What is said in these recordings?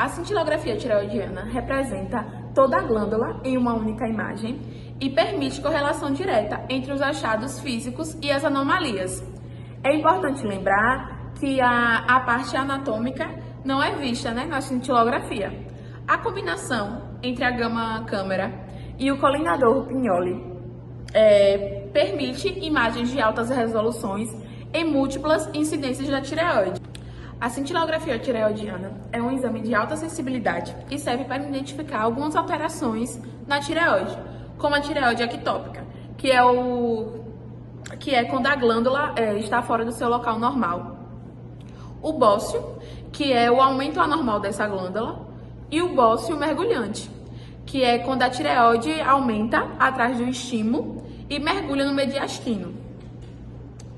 A cintilografia tireoidiana representa toda a glândula em uma única imagem e permite correlação direta entre os achados físicos e as anomalias. É importante lembrar que a parte anatômica não é vista, na cintilografia. A combinação entre a gama-câmera e o colinador Pignoli permite imagens de altas resoluções em múltiplas incidências da tireoide. A cintilografia tireoidiana é um exame de alta sensibilidade e serve para identificar algumas alterações na tireoide, como a tireoide ectópica, que é quando a glândula está fora do seu local normal. O bócio, que é o aumento anormal dessa glândula, e o bócio mergulhante, que é quando a tireoide aumenta atrás do estímulo e mergulha no mediastino.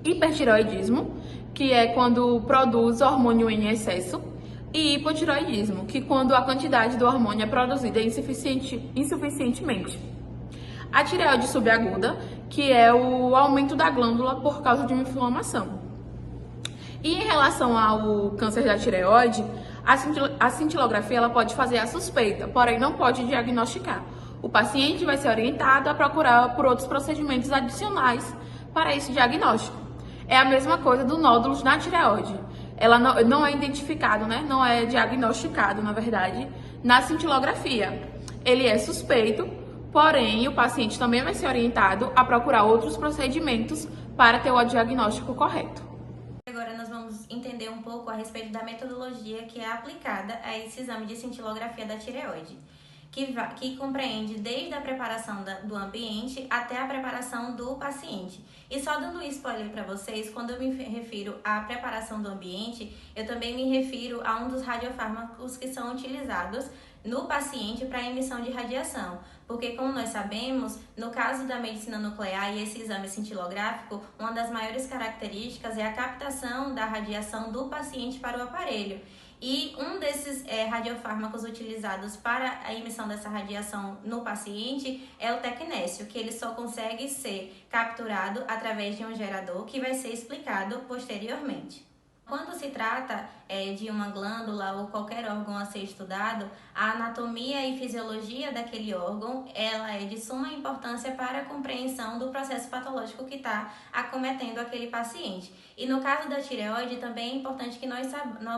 Hipertireoidismo, que é quando produz hormônio em excesso, e hipotireoidismo, que é quando a quantidade do hormônio é produzida insuficientemente. A tireoide subaguda, que é o aumento da glândula por causa de uma inflamação. E em relação ao câncer da tireoide, a cintilografia ela pode fazer a suspeita, porém não pode diagnosticar. O paciente vai ser orientado a procurar por outros procedimentos adicionais para esse diagnóstico. É a mesma coisa do nódulos na tireoide. Ela não é identificado, não é diagnosticado, na verdade, na cintilografia. Ele é suspeito, porém o paciente também vai ser orientado a procurar outros procedimentos para ter o diagnóstico correto. Agora nós vamos entender um pouco a respeito da metodologia que é aplicada a esse exame de cintilografia da tireoide, que compreende desde a preparação do ambiente até a preparação do paciente. E só dando um spoiler para vocês, quando eu me refiro à preparação do ambiente, eu também me refiro a um dos radiofármacos que são utilizados no paciente para emissão de radiação, porque como nós sabemos, no caso da medicina nuclear e esse exame cintilográfico, uma das maiores características é a captação da radiação do paciente para o aparelho. E um desses radiofármacos utilizados para a emissão dessa radiação no paciente é o tecnécio, que ele só consegue ser capturado através de um gerador que vai ser explicado posteriormente. Quando se trata de uma glândula ou qualquer órgão a ser estudado, a anatomia e fisiologia daquele órgão ela é de suma importância para a compreensão do processo patológico que está acometendo aquele paciente. E no caso da tireoide também é importante que nós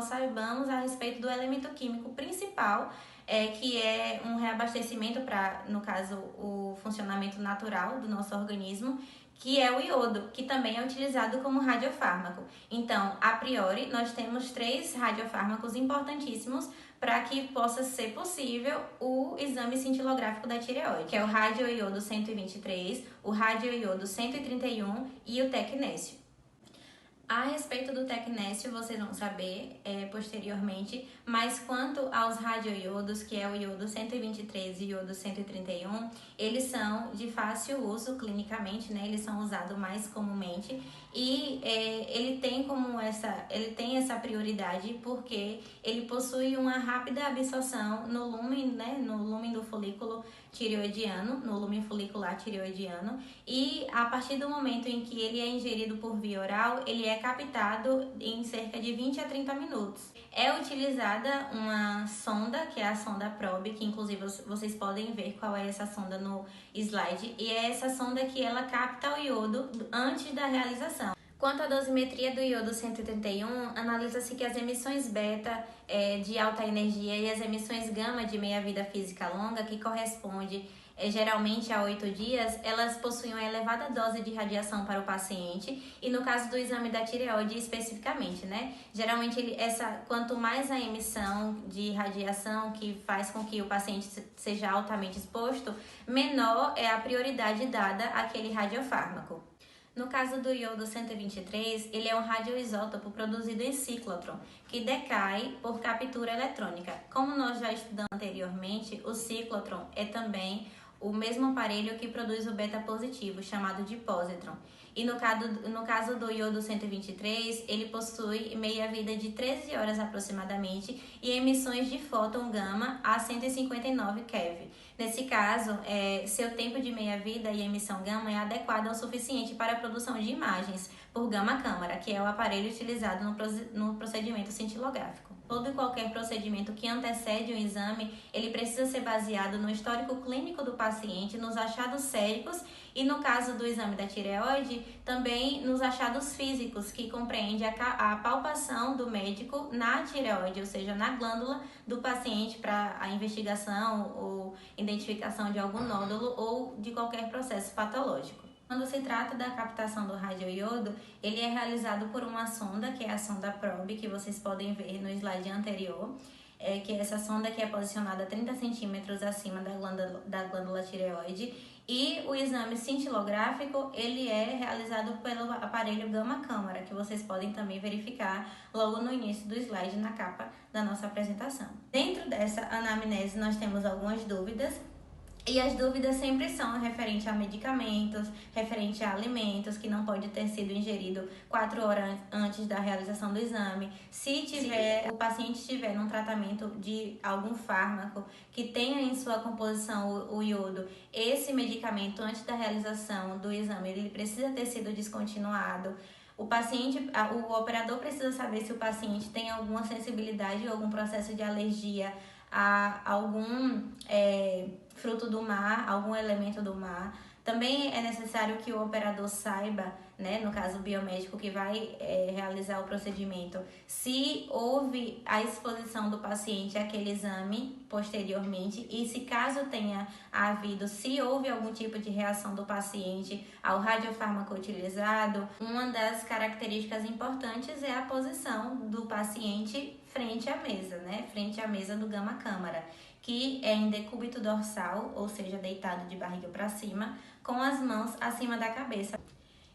saibamos a respeito do elemento químico principal, que é um reabastecimento para, no caso, o funcionamento natural do nosso organismo, que é o iodo, que também é utilizado como radiofármaco. Então, a priori, nós temos 3 radiofármacos importantíssimos para que possa ser possível o exame cintilográfico da tireoide, que é o radioiodo 123, o radioiodo 131 e o tecnécio. A respeito do tecnécio, vocês vão saber posteriormente, mas quanto aos radioiodos, que é o iodo 123 e o iodo 131, eles são de fácil uso clinicamente, eles são usados mais comumente e ele tem essa prioridade porque ele possui uma rápida absorção no lumen do folículo tireoidiano, no lumen folicular tireoidiano, e a partir do momento em que ele é ingerido por via oral, ele é captado em cerca de 20 a 30 minutos. É utilizada uma sonda, que é a sonda Probe, que inclusive vocês podem ver qual é essa sonda no slide, e é essa sonda que ela capta o iodo antes da realização. Quanto à dosimetria do iodo 131, analisa-se que as emissões beta de alta energia e as emissões gama de meia-vida física longa, que corresponde geralmente a 8 dias, elas possuem uma elevada dose de radiação para o paciente e no caso do exame da tireoide especificamente, geralmente quanto mais a emissão de radiação que faz com que o paciente seja altamente exposto, menor é a prioridade dada àquele radiofármaco. No caso do iodo 123, ele é um radioisótopo produzido em ciclotron, que decai por captura eletrônica. Como nós já estudamos anteriormente, o ciclotron é também o mesmo aparelho que produz o beta positivo, chamado de positron. E no caso do iodo 123, ele possui meia-vida de 13 horas aproximadamente e emissões de fóton gama a 159 keV. Nesse caso, seu tempo de meia-vida e emissão gama é adequado o suficiente para a produção de imagens por gama-câmara, que é o aparelho utilizado no procedimento cintilográfico. Todo e qualquer procedimento que antecede o exame, ele precisa ser baseado no histórico clínico do paciente, nos achados séricos e, no caso do exame da tireoide, também nos achados físicos, que compreende a palpação do médico na tireoide, ou seja, na glândula do paciente para a investigação ou identificação de algum nódulo ou de qualquer processo patológico. Quando se trata da captação do radioiodo, ele é realizado por uma sonda, que é a sonda PROB, que vocês podem ver no slide anterior, que é essa sonda que é posicionada 30 centímetros acima da glândula tireoide, e o exame cintilográfico, ele é realizado pelo aparelho gama-câmara, que vocês podem também verificar logo no início do slide, na capa da nossa apresentação. Dentro dessa anamnese, nós temos algumas dúvidas. E as dúvidas sempre são referente a medicamentos, referente a alimentos que não pode ter sido ingerido 4 horas antes da realização do exame. Se o paciente estiver num tratamento de algum fármaco que tenha em sua composição o iodo, esse medicamento antes da realização do exame, ele precisa ter sido descontinuado. O operador precisa saber se o paciente tem alguma sensibilidade ou algum processo de alergia a algum fruto do mar, algum elemento do mar. Também é necessário que o operador saiba, né, no caso biomédico que vai realizar o procedimento, se houve a exposição do paciente àquele exame posteriormente e se caso tenha havido, se houve algum tipo de reação do paciente ao radiofármaco utilizado. Uma das características importantes é a posição do paciente frente à mesa, né, frente à mesa do gama-câmara, que é em decúbito dorsal, ou seja, deitado de barriga para cima, com as mãos acima da cabeça.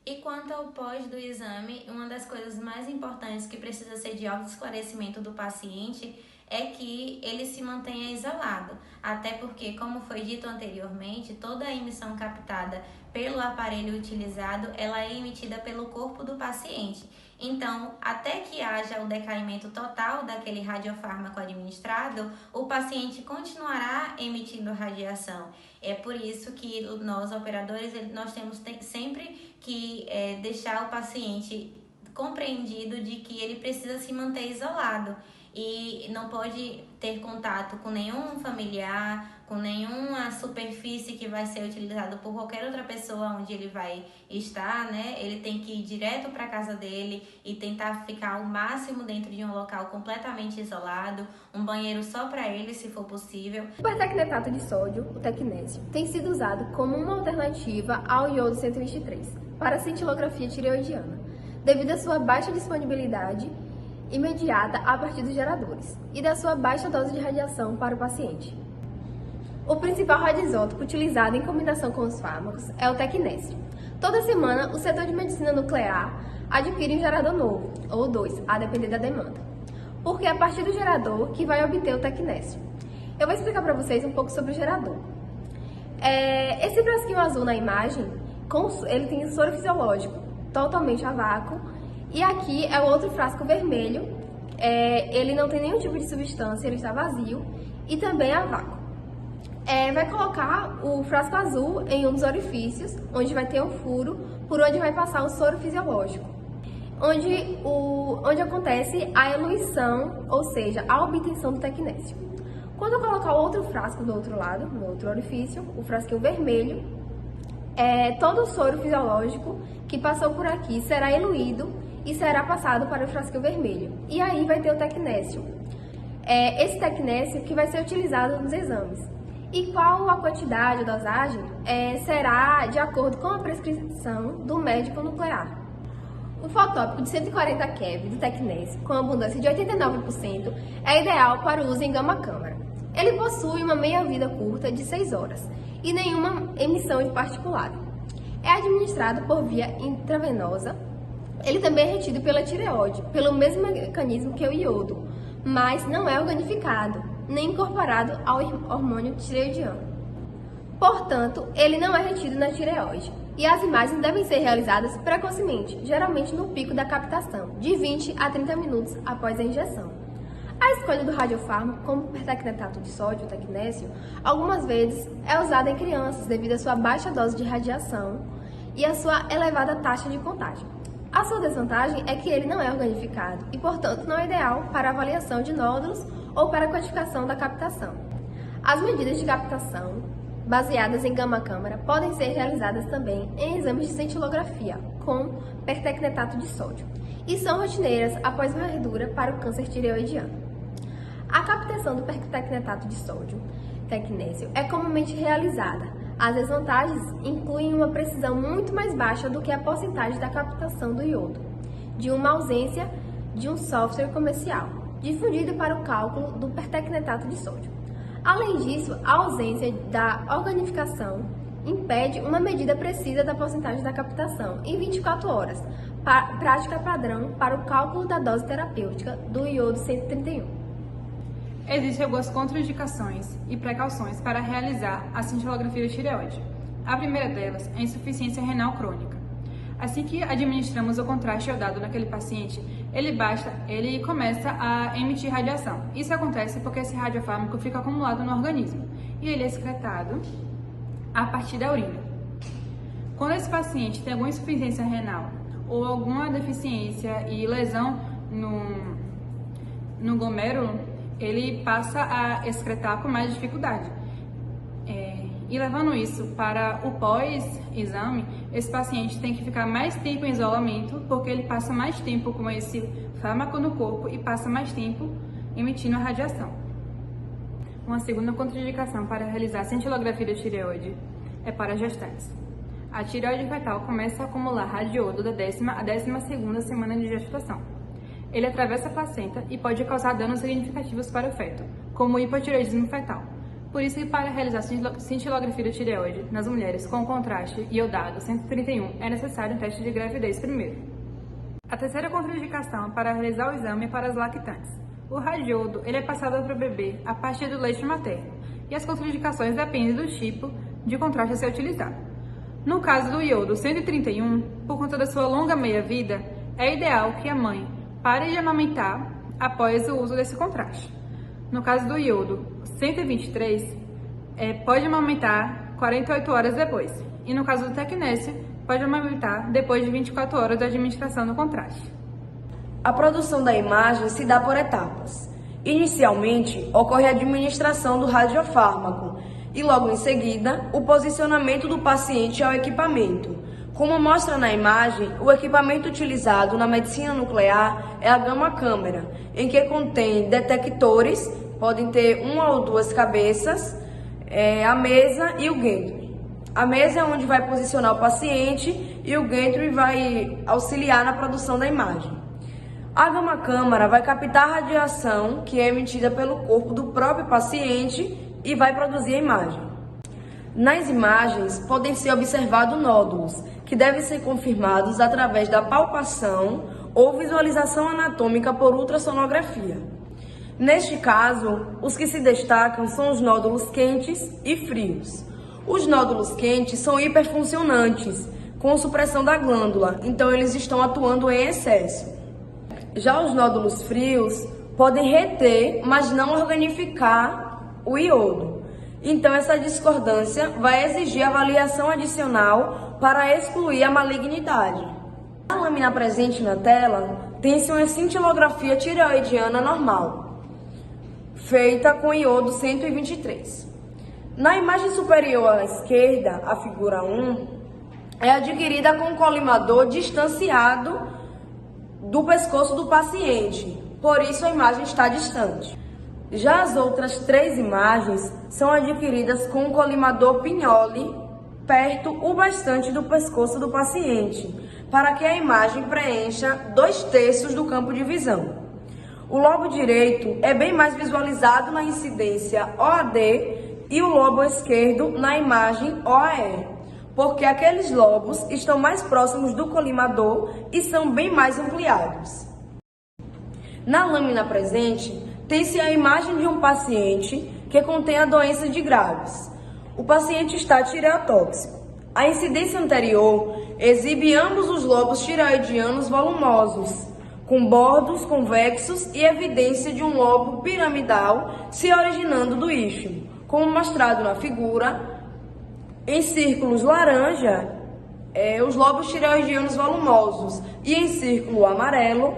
E quanto ao pós do exame, uma das coisas mais importantes que precisa ser de auto-esclarecimento do paciente é que ele se mantenha isolado, até porque, como foi dito anteriormente, toda a emissão captada pelo aparelho utilizado, ela é emitida pelo corpo do paciente. Então, até que haja o decaimento total daquele radiofármaco administrado, o paciente continuará emitindo radiação. É por isso que nós, operadores, nós temos sempre que deixar o paciente compreendido de que ele precisa se manter isolado e não pode ter contato com nenhum familiar, com nenhuma superfície que vai ser utilizada por qualquer outra pessoa onde ele vai estar, né? Ele tem que ir direto para a casa dele e tentar ficar ao máximo dentro de um local completamente isolado, um banheiro só para ele, se for possível. O pertecnetato de sódio, o tecnésio, tem sido usado como uma alternativa ao iodo 123 para a cintilografia tireoidiana, devido à sua baixa disponibilidade imediata a partir dos geradores e da sua baixa dose de radiação para o paciente. O principal radioisótopo utilizado em combinação com os fármacos é o tecnésio. Toda semana, o setor de medicina nuclear adquire um gerador novo, ou 2, a depender da demanda, porque é a partir do gerador que vai obter o tecnésio. Eu vou explicar para vocês um pouco sobre o gerador. Esse frasquinho azul na imagem, ele tem soro fisiológico, totalmente a vácuo, e aqui é o outro frasco vermelho, ele não tem nenhum tipo de substância, ele está vazio e também a vácuo. Vai colocar o frasco azul em um dos orifícios, onde vai ter um furo, por onde vai passar o soro fisiológico, onde acontece a eluição, ou seja, a obtenção do tecnésio. Quando eu colocar o outro frasco do outro lado, no outro orifício, o frasquinho vermelho, todo o soro fisiológico que passou por aqui será eluído e será passado para o frasquinho vermelho. E aí vai ter o tecnésio. Esse tecnésio que vai ser utilizado nos exames. E qual a quantidade ou dosagem será de acordo com a prescrição do médico nuclear. O fotópico de 140 keV do tecnésio, com abundância de 89%, é ideal para o uso em gama-câmara. Ele possui uma meia-vida curta de 6 horas e nenhuma emissão de particulado. É administrado por via intravenosa. Ele também é retido pela tireoide, pelo mesmo mecanismo que o iodo, mas não é organificado, nem incorporado ao hormônio tireoidiano. Portanto, ele não é retido na tireoide, e as imagens devem ser realizadas precocemente, geralmente no pico da captação, de 20 a 30 minutos após a injeção. A escolha do radiofármaco, como o pertecnetato de sódio, o tecnésio, algumas vezes é usada em crianças devido à sua baixa dose de radiação e à sua elevada taxa de contágio. A sua desvantagem é que ele não é organificado e, portanto, não é ideal para avaliação de nódulos ou para a quantificação da captação. As medidas de captação, baseadas em gama-câmara, podem ser realizadas também em exames de cintilografia com pertecnetato de sódio e são rotineiras após varredura para o câncer tireoidiano. A captação do pertecnetato de sódio, tecnésio, é comumente realizada. As desvantagens incluem uma precisão muito mais baixa do que a porcentagem da captação do iodo, de uma ausência de um software comercial, difundido para o cálculo do pertecnetato de sódio. Além disso, a ausência da organificação impede uma medida precisa da porcentagem da captação em 24 horas, prática padrão para o cálculo da dose terapêutica do iodo 131. Existem algumas contraindicações e precauções para realizar a cintilografia de tireoide. A primeira delas é a insuficiência renal crônica. Assim que administramos o contraste iodado naquele paciente, ele começa a emitir radiação. Isso acontece porque esse radiofármaco fica acumulado no organismo e ele é excretado a partir da urina. Quando esse paciente tem alguma insuficiência renal ou alguma deficiência e lesão no glomérulo, ele passa a excretar com mais dificuldade. E levando isso para o pós-exame, esse paciente tem que ficar mais tempo em isolamento, porque ele passa mais tempo com esse fármaco no corpo e passa mais tempo emitindo a radiação. Uma segunda contraindicação para realizar a cintilografia de tireoide é para gestantes. A tireoide fetal começa a acumular radiodo da 10ª à 12ª semana de gestação. Ele atravessa a placenta e pode causar danos significativos para o feto, como o hipotireoidismo fetal. Por isso que para realizar cintilografia de tireoide nas mulheres com contraste iodado 131 é necessário um teste de gravidez primeiro. A terceira contraindicação para realizar o exame é para as lactantes. O radiodo ele é passado para o bebê a partir do leite materno e as contraindicações dependem do tipo de contraste a ser utilizado. No caso do iodo 131, por conta da sua longa meia-vida, é ideal que a mãe pare de amamentar após o uso desse contraste. No caso do iodo 123, pode amamentar 48 horas depois. E no caso do tecnésio, pode amamentar depois de 24 horas da administração do contraste. A produção da imagem se dá por etapas. Inicialmente, ocorre a administração do radiofármaco e logo em seguida, o posicionamento do paciente ao equipamento. Como mostra na imagem, o equipamento utilizado na medicina nuclear é a gama-câmara, em que contém detectores, podem ter uma ou duas cabeças, a mesa e o gantry. A mesa é onde vai posicionar o paciente e o gantry vai auxiliar na produção da imagem. A gama-câmara vai captar a radiação que é emitida pelo corpo do próprio paciente e vai produzir a imagem. Nas imagens, podem ser observados nódulos, que devem ser confirmados através da palpação ou visualização anatômica por ultrassonografia. Neste caso, os que se destacam são os nódulos quentes e frios. Os nódulos quentes são hiperfuncionantes, com supressão da glândula, então eles estão atuando em excesso. Já os nódulos frios podem reter, mas não organificar o iodo. Então, essa discordância vai exigir avaliação adicional para excluir a malignidade. Na lâmina presente na tela, tem-se uma cintilografia tireoidiana normal, feita com iodo 123. Na imagem superior à esquerda, a figura 1, é adquirida com um colimador distanciado do pescoço do paciente, por isso a imagem está distante. Já as outras 3 imagens são adquiridas com um colimador Pignoli perto o bastante do pescoço do paciente, para que a imagem preencha 2/3 do campo de visão. O lobo direito é bem mais visualizado na incidência OAD e o lobo esquerdo na imagem OAE, porque aqueles lobos estão mais próximos do colimador e são bem mais ampliados. Na lâmina presente, tem-se a imagem de um paciente que contém a doença de Graves. O paciente está tireotóxico. A incidência anterior exibe ambos os lobos tireoidianos volumosos, com bordos convexos e evidência de um lobo piramidal se originando do istmo, como mostrado na figura, em círculos laranja os lobos tireoidianos volumosos e em círculo amarelo,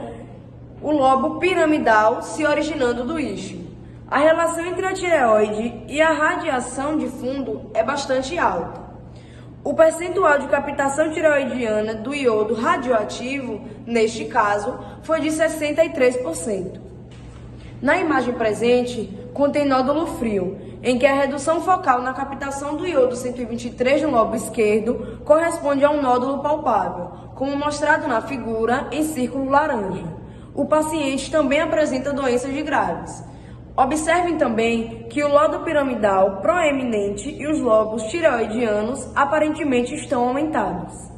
o lobo piramidal se originando do istmo. A relação entre a tireoide e a radiação de fundo é bastante alta. O percentual de captação tireoidiana do iodo radioativo, neste caso, foi de 63%. Na imagem presente, contém nódulo frio, em que a redução focal na captação do iodo 123 no lobo esquerdo corresponde a um nódulo palpável, como mostrado na figura em círculo laranja. O paciente também apresenta doenças de Graves. Observem também que o lobo piramidal proeminente e os lobos tireoidianos aparentemente estão aumentados.